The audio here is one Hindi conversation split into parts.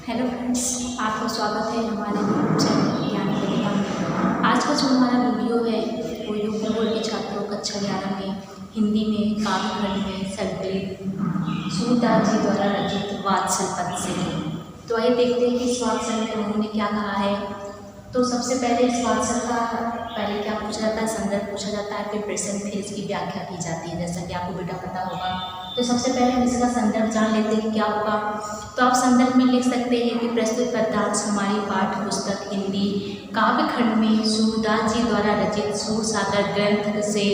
हेलो फ्रेंड्स, आपका स्वागत है हमारे यूट्यूब चैनल ज्ञान प्रतिभा में। आज का जो हमारा वीडियो है वो यूपी बोर्ड के छात्रों कक्षा 11 में हिंदी में काव्यखंड में संकलित सूरदास जी द्वारा रचित वात्सल पद से है। तो आइए देखते हैं कि इस वात्सल में उन्होंने क्या कहा है। तो सबसे पहले इस वात्सल का पहले क्या पूछा जाता है, संदर्भ पूछा जाता है, फिर प्रश्न, फिर इसकी व्याख्या की जाती है, जैसा कि आपको बेटा पता होगा। तो सबसे पहले हम इसका संदर्भ जान लेते हैं कि क्या होगा। तो आप संदर्भ में लिख सकते हैं कि प्रस्तुत पदार्थ हमारी पाठ्य पुस्तक हिंदी काव्यखंड में सूरदास जी द्वारा रचित सूरसागर ग्रंथ से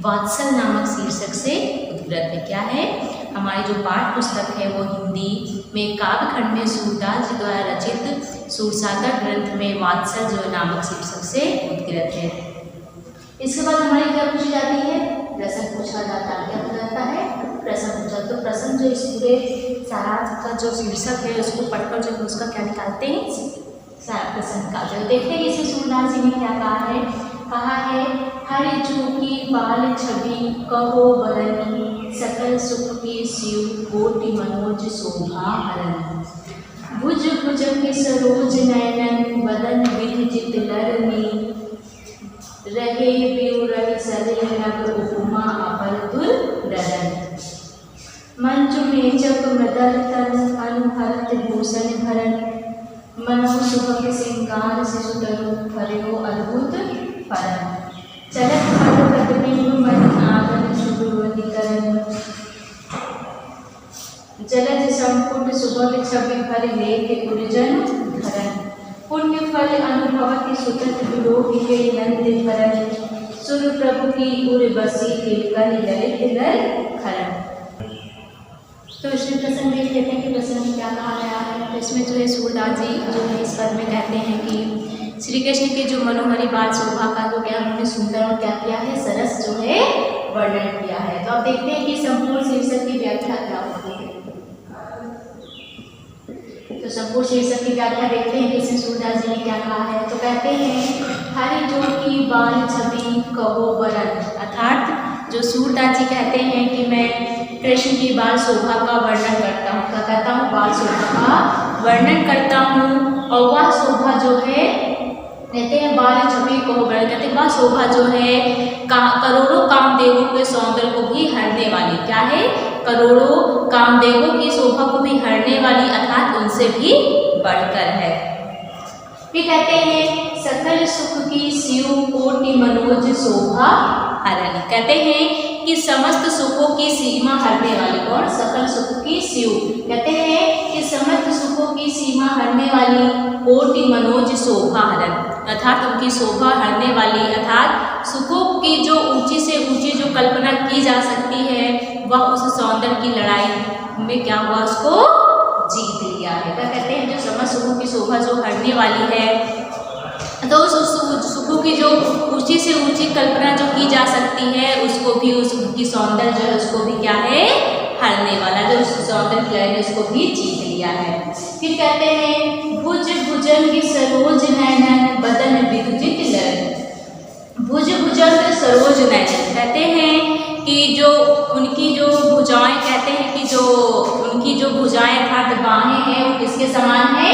वात्सल नामक शीर्षक से उद्धृत है। क्या है, हमारी जो पाठ्य पुस्तक है वो हिंदी में काव्यखंड में सूरदास जी द्वारा रचित सूरसागर ग्रंथ में वात्सल जो नामक शीर्षक से उद्धृत है। इसके बाद हमारी क्या पूछी जाती है, प्रश्न पूछा जाता है। क्या पूछा जाता है, प्रश्न पूछा। तो प्रश्न जो इस पूरे सारांश का जो शीर्षक है उसको पढ़कर जो उसका क्या निकालते हैं, सारा प्रश्न निकालते हैं। देखते हैं कि इसे सूरदास जी ने क्या कहा है हरि जू की बाल छवि कहो बरनी सकल सुख की शिव कोटि मनोज शोभा हरनी भुज भुज के सरोज नयनन बदन विरजित लरनी रहे ब्यूरन सलिल नभ उपमा अपर दुर्दरन मंचु में चक मदर तन अनुहरत भूषण भरन मनो सुभग सिंगार शिशु तरु हरियो अद्भुत परम चलत पद कदबिंब मन आगन शुभवनिकरण जलज संपुट सुभग छवि भर लेख उर्जन धरन पुण्य फल अनुभवति सुतत विलोकिके नंद भरन सुर प्रभु की उर बसी तिलकन ललित नर खरन। तो इसमें प्रश्न देख लेते हैं कि प्रश्न में क्या कहा गया है। तो इसमें जो है सूरदास जी जो है इस पद में कहते हैं कि श्री कृष्ण की जो मनोहरी बाल शोभा का जो क्या उन्होंने सुंदर और क्या किया है, सरस जो है वर्णन किया है। तो आप देखते हैं कि संपूर्ण शीर्षक की व्याख्या क्या होती है। तो संपूर्ण शीर्षक की व्याख्या देखते हैं कि इसमें सूरदास जी ने क्या कहा है। तो कहते हैं हरि जो की बाल छवि कहो बरन, अर्थात जो सूरदास जी कहते हैं कि मैं कृष्ण की बाल शोभा का वर्णन करता हूँ। क्या कहता हूँ, बाल शोभा का वर्णन करता हूँ। और वह शोभा जो है कहते हैं बाल छवि को वर्णन कहते हैं वह शोभा जो है करोड़ों कामदेवों के सौंदर्य को भी हरने वाली, क्या है, करोड़ों कामदेवों की शोभा को भी हरने वाली, अर्थात उनसे भी बढ़कर है। फिर कहते हैं सकल सुख की शिव कोटि मनोज शोभा हरन, कहते हैं कि समस्त सुखों की सीमा हरने वाली, और सकल सुख की शिव कहते हैं कि समस्त सुखों की सीमा हरने वाली कोटि मनोज शोभा हरन, अर्थात उनकी शोभा हरने वाली, अर्थात सुखों की जो ऊंची से ऊंची जो कल्पना की जा सकती है वह उस सौंदर्य की लड़ाई में क्या हुआ, उसको जीत लिया है। क्या कहते हैं, जो समस्त सुखों की शोभा जो हरने वाली है, तो उस सुखों की जो ऊंची से ऊंची कल्पना जो की जा सकती है उसको भी, उसकी सौंदर्य जो है उसको भी क्या है, हरने वाला, जो उस सौंदर्य की लड़ाई उसको भी जीत लिया है। फिर कहते हैं भुज भुजंग सरोज नयनन बदन विरुजित लर, भुज भुजंग सरोज नयनन कहते हैं कि जो उनकी जो भुजाएं, कहते हैं कि जो उनकी जो भुजाएं अर्थात बाहें हैं वो किसके समान है,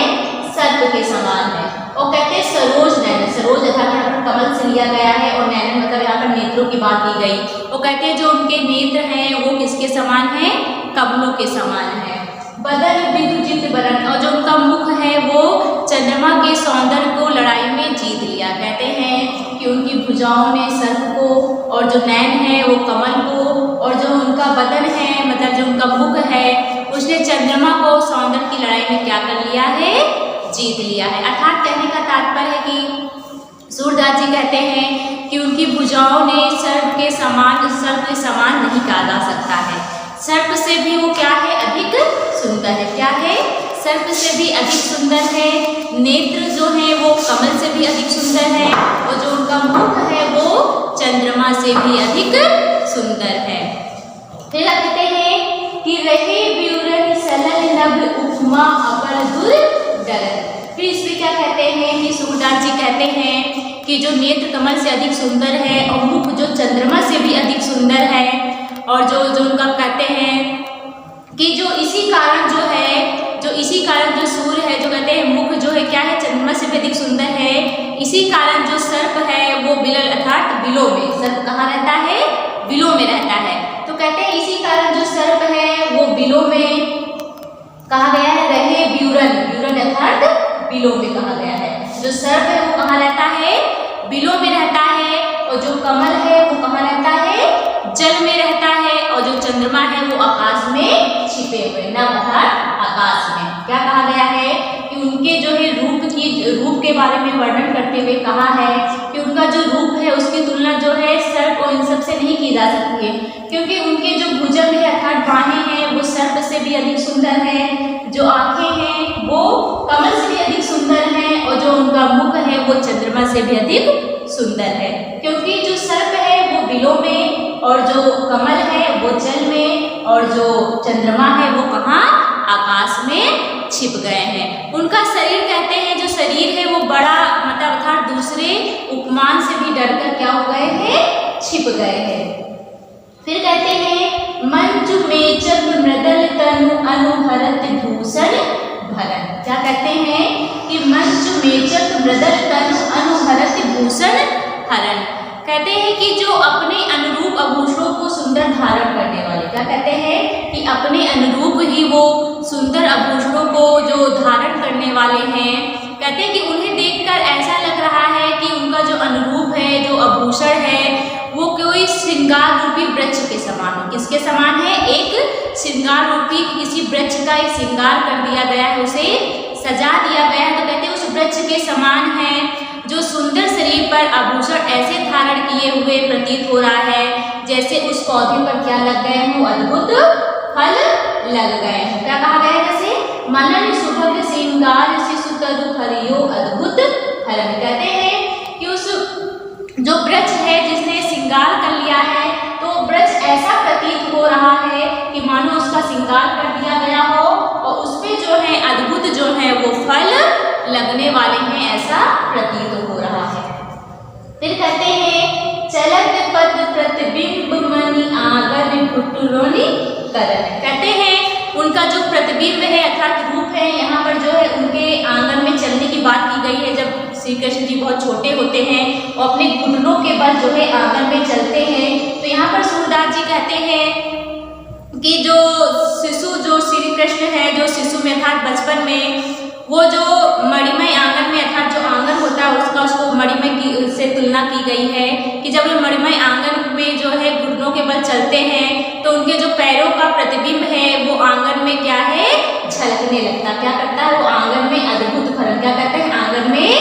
सर्प के समान है। और कहते हैं सरोज नयन, सरोज अर्थात यहाँ पर कमल से लिया गया है, और नयन मतलब यहाँ पर नेत्रों की बात की गई। वो कहते हैं जो उनके नेत्र हैं वो किसके समान है, कमलों के समान है। बदन विद्युजित बरन, और जो उनका मुख है वो चंद्रमा के सौंदर्य को लड़ाई में जीत लिया। कहते हैं कि उनकी भुजाओं ने सर्प को, और जो नयन है वो कमल को, और जो उनका बदन है मतलब जो उनका मुख है उसने चंद्रमा को सौंदर्य की लड़ाई में क्या कर लिया है, जीत लिया है। अर्थात कहने का तात्पर्य है कि सूरदास जी कहते हैं कि उनकी भुजाओं ने सर्प के समान नहीं कहा जा सकता है, सर्प से भी वो क्या है, अधिक सुंदर है। क्या है, सर्प से भी अधिक सुंदर है। नेत्र जो है वो कमल से भी अधिक सुंदर है, और जो उनका मुख है वो चंद्रमा से भी अधिक सुंदर है। फिर कहते हैं कि रहे ब्यूरन सलल नभ उपमा अपर दुर्दरन। फिर इसमें क्या कहते हैं कि सूरदास जी कहते हैं कि जो नेत्र कमल से अधिक सुंदर है और मुख जो चंद्रमा से भी अधिक सुंदर है, और जो उनका कहते हैं कि जो इसी कारण जो सूर्य है जो क्या है, चंद्रमा से भी अधिक सुंदर है। इसी कारण जो सर्प है वो बिलल अर्थात बिलों में, सर्प कहाँ रहता है, बिलों में रहता है। तो कहते हैं इसी कारण जो सर्प है वो बिलों में कहा गया है, रहे ब्यूरन, ब्यूरन अर्थात बिलों में कहा गया है। जो सर्प है वो कहाँ रहता है, बिलों में रहता है। और जो कमल है वो कहाँ रहता है, जल में रहता है। और जो चंद्रमा है वो आकाश में छिपे हुए, नभ अर्थात आकाश में। क्या कहा गया है कि उनके जो है रूप के बारे में वर्णन करते हुए कहा है कि उनका जो रूप है उसकी तुलना जो है सर्प और इन सब से नहीं की जा सकती है, क्योंकि उनके जो भुजंग है अर्थात बाहें हैं वो सर्प से भी अधिक सुंदर है। जो आंखें हैं वो कमल से भी अधिक सुंदर हैं। और जो उनका मुख है वो चंद्रमा से भी अधिक सुंदर है, क्योंकि जो सर्प है वो बिलों में और जो कमल है वो जल में और जो चंद्रमा है वो कहाँ, आकाश में छिप गए हैं। उनका शरीर कहते हैं जो शरीर है वो बड़ा मतलब अर्थात दूसरे उपमान से भी डरकर क्या हो गए हैं, छिप गए हैं। फिर कहते हैं मंजु मेचक मृदल तनु अनुहरत भूषण भरन। क्या कहते हैं कि मंजु मेचक मृदल तनु अनुहरत भूषण हरण। कहते हैं कि जो अपने अनुरूप आभूषणों को सुंदर धारण करने वाले, क्या कहते हैं कि अपने अनुरूप ही वो सुंदर आभूषणों को जो धारण करने वाले हैं। कहते हैं कि उन्हें देखकर ऐसा लग रहा है कि उनका जो अनुरूप है, जो आभूषण है वो कोई श्रृंगार रूपी वृक्ष के समान हो। किसके समान है, एक श्रृंगार रूपी किसी वृक्ष का एक श्रृंगार कर दिया गया है, उसे सजा दिया गया है। तो कहते हैं उस वृक्ष के समान है। जो सुंदर शरीर पर आभूषण ऐसे धारण किए हुए प्रतीत हो रहा है जैसे उस पौधे पर क्या लग गए हो, अद्भुत फल लग गए हैं। क्या कहा गया है, जैसे मनन सुभग श्रृंगार शिशु तरु हरियो अद्भुत फलन। कहते हैं कि उस जो वृक्ष है जिसने श्रृंगार कर लिया है तो वृक्ष ऐसा प्रतीत हो रहा है कि मानो उसका श्रृंगार कर दिया गया हो और उसमें जो है अद्भुत जो है वो फल लगने वाले हैं, ऐसा प्रतीत हो रहा है। फिर कहते हैं चलत पद प्रतिबिंब मणि आगर कुटुरोनि करन। कहते हैं उनका जो प्रतिबिंब है अर्थात रूप है, यहाँ पर जो है उनके आंगन में चलने की बात की गई है। जब श्री कृष्ण जी बहुत छोटे होते हैं और अपने घुटनों के बल जो है आंगन में चलते हैं, तो यहाँ पर सूरदास जी कहते हैं कि जो शिशु जो श्री कृष्ण है, जो शिशु में अर्थात बचपन में वो जो मणिमय आंगन में अर्थात जो आंगन होता है उसको मणिमय से तुलना की गई है कि जब वो मणिमय आंगन में जो है घुटनों के बल चलते हैं तो उनके जो पैरों का प्रतिबिंब है वो आंगन में क्या है, झलकने लगता। क्या करता है, वो आंगन में अद्भुत फलन, क्या कहते हैं, आंगन में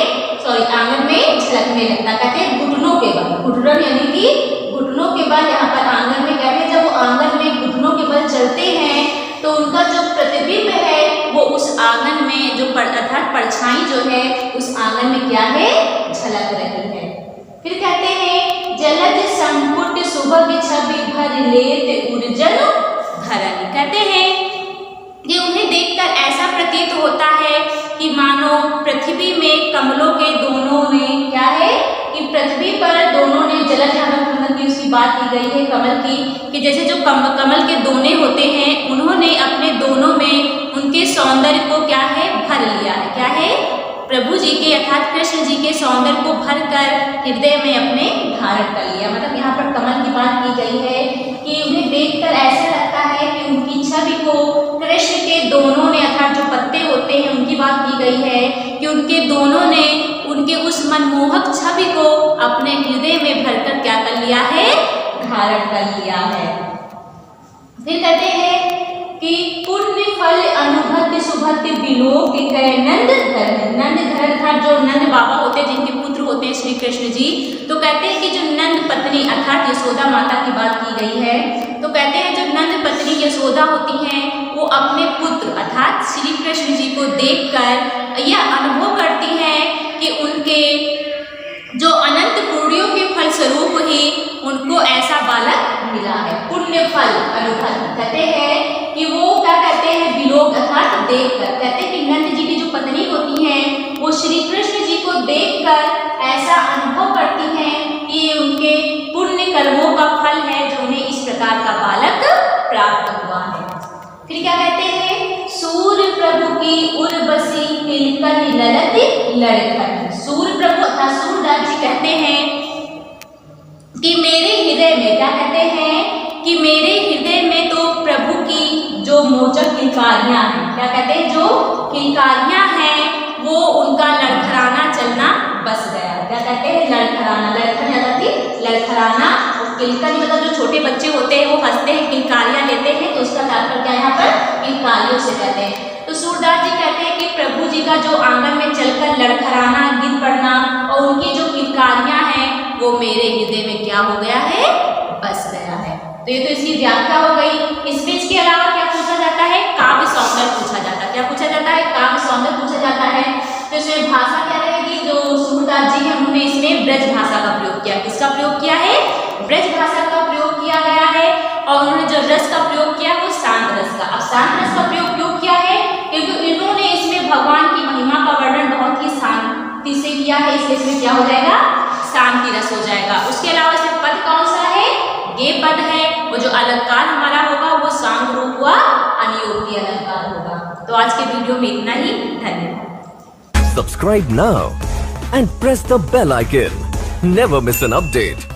झलकने लगता। कहते हैं घुटनों के बल, घुटन यानी कि घुटनों के बल, यहाँ पर आंगन में कहते हैं जब वो आंगन में घुटनों के बल चलते हैं तो उनका जो प्रतिबिंब है वो उस आंगन में जो अर्थात परछाई जो है उस आंगन में क्या है, झलक रही है। फिर कहते हैं जलज संपुट सुभग छवि भर लेत उर्जन धरन। कहते हैं कि उन्हें देखकर ऐसा प्रतीत होता है कि मानो पृथ्वी में कमलों के दोनों ने क्या है कि पृथ्वी पर दोनों ने जलज कमल की उसकी बात की गई है कमल की, कि जैसे जो कमल के दोने होते हैं उन्होंने अपने दोनों में उनके सौंदर्य को क्या है, भर लिया है। क्या है, प्रभु जी के अर्थात कृष्ण जी के सौंदर्य को भर कर हृदय में अपने धारण कर लिया। मतलब यहाँ पर कमल की बात की गई है कि उन्हें देखकर ऐसा लगता है कि उनकी छवि को कृष्ण के दोनों ने अर्थात जो पत्ते होते हैं उनकी बात की गई है कि उनके दोनों ने उनके उस मनमोहक छवि को अपने हृदय में भरकर क्या कर लिया है, धारण कर लिया है। फिर कहते हैं कि पुण्य फल अनुभव सुभद्र विलोक कह नंद धर। नंद धर था जो नंद बाबा होते हैं जिनके पुत्र होते हैं श्री कृष्ण जी। तो कहते हैं कि जो नंद पत्नी अर्थात यशोदा माता की बात की गई है, तो कहते हैं जो नंद पत्नी यशोदा होती हैं वो अपने पुत्र अर्थात श्री कृष्ण जी को देखकर यह अनुभव करती हैं कि उनके जो अनंत पुण्यों के फल स्वरूप ही उनको ऐसा बालक मिला है। पुण्य फल अनुभव कहते हैं कि वो क्या कहते हैं, विलोक अर्थात देखकर। कहते हैं कि नंद जी की जो पत्नी होती हैं वो श्री कृष्ण जी को देखकर ऐसा अनुभव करती हैं कि ये उनके पुण्य कर्मों का फल है जो उन्हें इस प्रकार का बालक प्राप्त हुआ है। फिर क्या कहते हैं, सूर्य प्रभु की उर्वशी तिलकन ललत लड़खड़। सूर प्रभु अर्थात सूरदास जी कहते हैं कि मेरे हृदय में, क्या कहते हैं कि मेरे हृदय में तो प्रभु की जो मोचक किलकारियां हैं, क्या कहते हैं, जो किलकारियां हैं वो उनका लड़खड़ाना चलना बस गया। क्या कहते हैं, लड़खड़ाना, लड़खड़ाना। किलकारी मतलब जो छोटे बच्चे होते हैं वो हंसते हैं, किलकारियां लेते हैं, तो उसका तात्पर्य क्या है यहाँ पर, किलकारियों से कहते हैं। तो सूरदास जी कहते हैं कि प्रभु जी का जो आंगन में चलकर लड़खड़ाना, गिर पड़ना और उनकी जो किलकारियां हैं वो मेरे हृदय में क्या हो गया है, बस गया है। तो ये तो इसकी व्याख्या हो गई। इसमें इसके अलावा क्या पूछा जाता है, काव्य सौंदर्य पूछा जाता है। क्या पूछा जाता है, काव्य सौंदर्य पूछा जाता है। तो इसमें भाषा क्या रहेगी, जो सूरदास जी हैं उन्होंने इसमें ब्रज भाषा का प्रयोग किया। किसका प्रयोग किया है, ब्रज भाषा का प्रयोग किया गया है। और उन्होंने जो रस का प्रयोग किया वो शांत रस का। अब शांत रस का प्रयोग क्यों किया है, क्योंकि इन्होंने इसमें भगवान की महिमा का वर्णन बहुत ही शांति से किया है, इसलिए इसमें क्या हो जाएगा, शांति रस हो जाएगा। उसके अलावा इसमें पद कौन सा है, ये पद है। वो जो अलंकार हमारा होगा वो सांग रूप हुआ, अनियोगी अलंकार होगा। तो आज के वीडियो में इतना ही, धन्यवाद। Subscribe now and press the bell icon. Never miss an update.